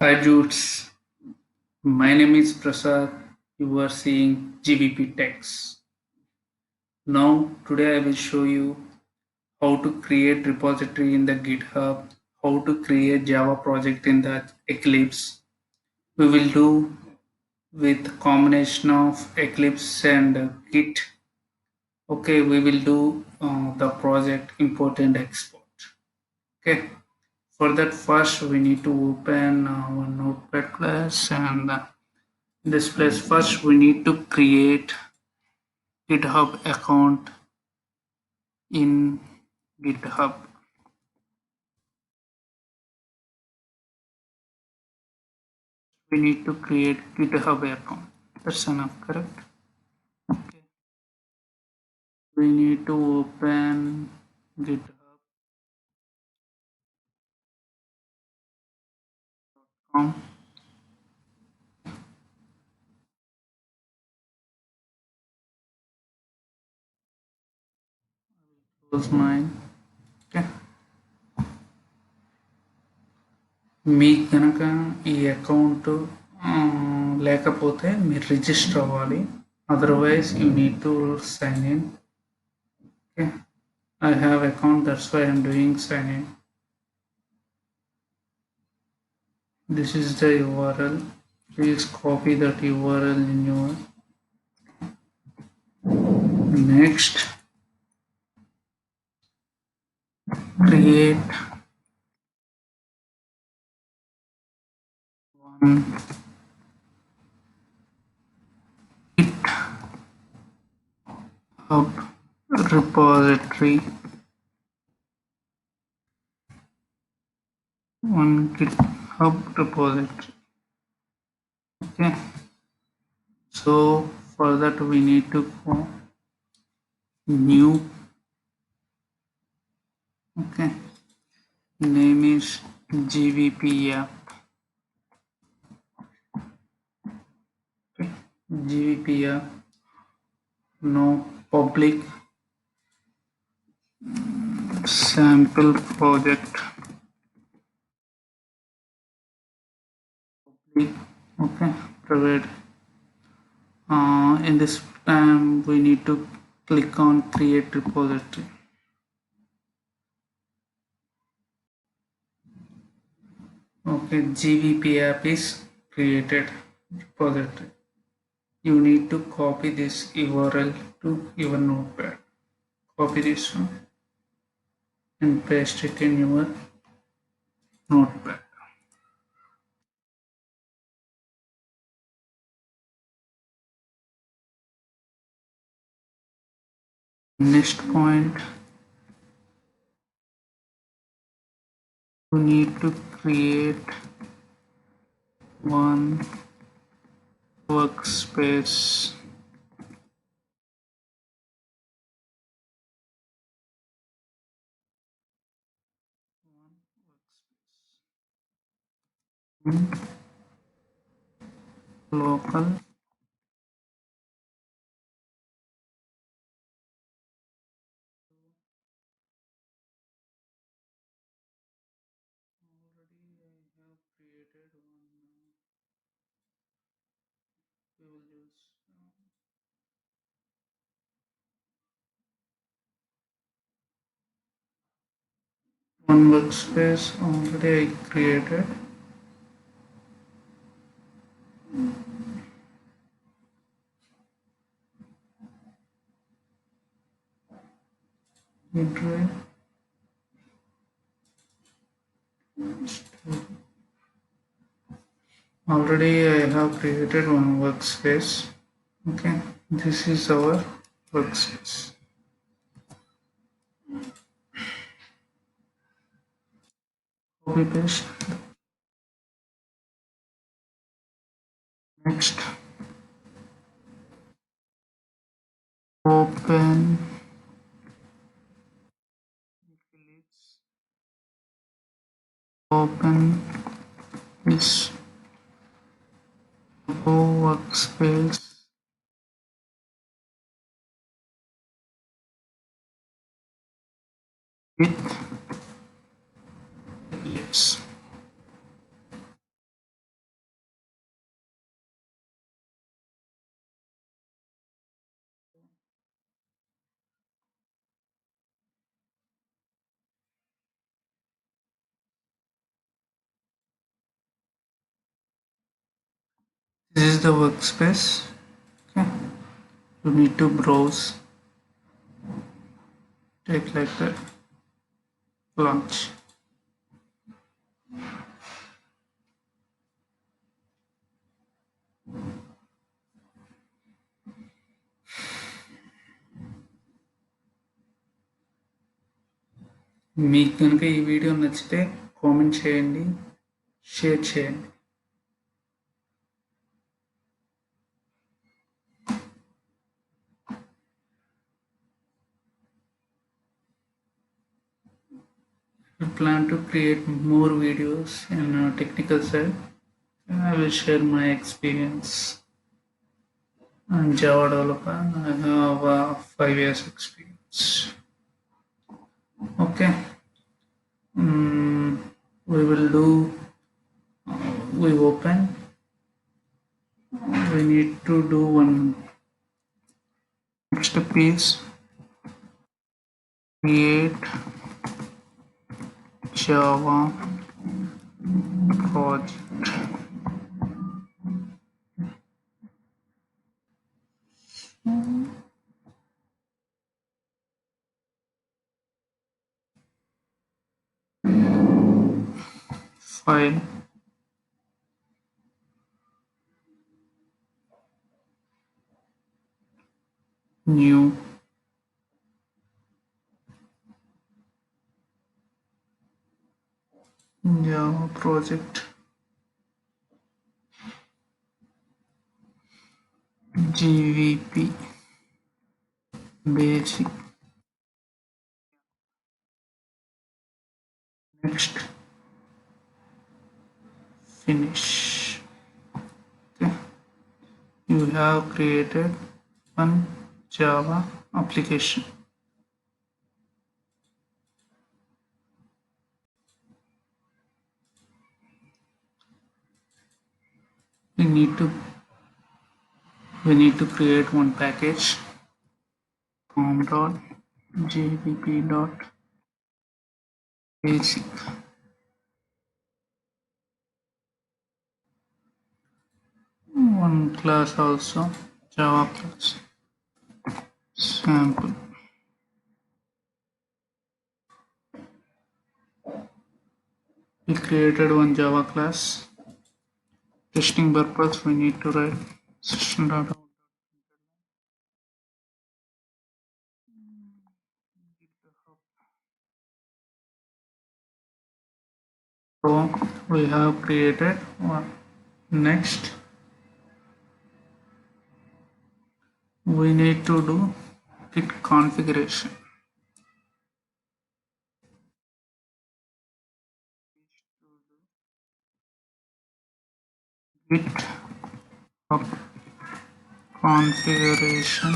Hi Jutes, my name is Prasad. You are seeing GVP Text. Now, today I will show you how to create repository in the GitHub, how to create Java project in the Eclipse. We will do with combination of Eclipse and Git. Okay, we will do the project import and export. Okay, for that first we need to open our notepad class and this place first we need to create GitHub account in GitHub. We need to create GitHub account. That's enough, correct? Okay. We need to open github.com. Close mine. Okay. మీకు కనుక ఈ account లేకపోతే మీరు register అవ్వాలి. Otherwise you need to sign in. Okay. I have account, that's why I'm doing sign in. This is the URL. Please copy that URL in your next. Create one GitHub repository. One GitHub repository. Okay. So for that we need to go new. Okay. Name is GVP app. Okay. GVP app. No public sample project. Public. Okay. Private. In this time we need to click on create repository. Okay, GVP app is created repository. You need to copy this URL to your notepad. Copy this one and paste it in your notepad. Next point, you need to create one workspace. Local we will use one workspace already I created. Intro. Already I have created one workspace. Okay, this is our workspace. Copy paste. Next, open open this workspace with Eclipse. This is the workspace. Okay. You need to browse, take like that, launch. మీకు కనుక ఈ video నచ్చితే comment చేయండి, share చేయండి. I plan to create more videos in technical side. I will share my experience. I'm Java developer. I have 5 years experience. Okay. We will do. We open. We need to do one next piece. Create Java project. File. New. Java project. GVP. Basic. Next. Finish. Okay. You have created one Java application. We need to create one package, form.gvp.basic. One class also, Java class, sample. We created one Java class. Testing purpose, we need to write system.out. So we have created one. Next, we need to do git configuration. GitHub configuration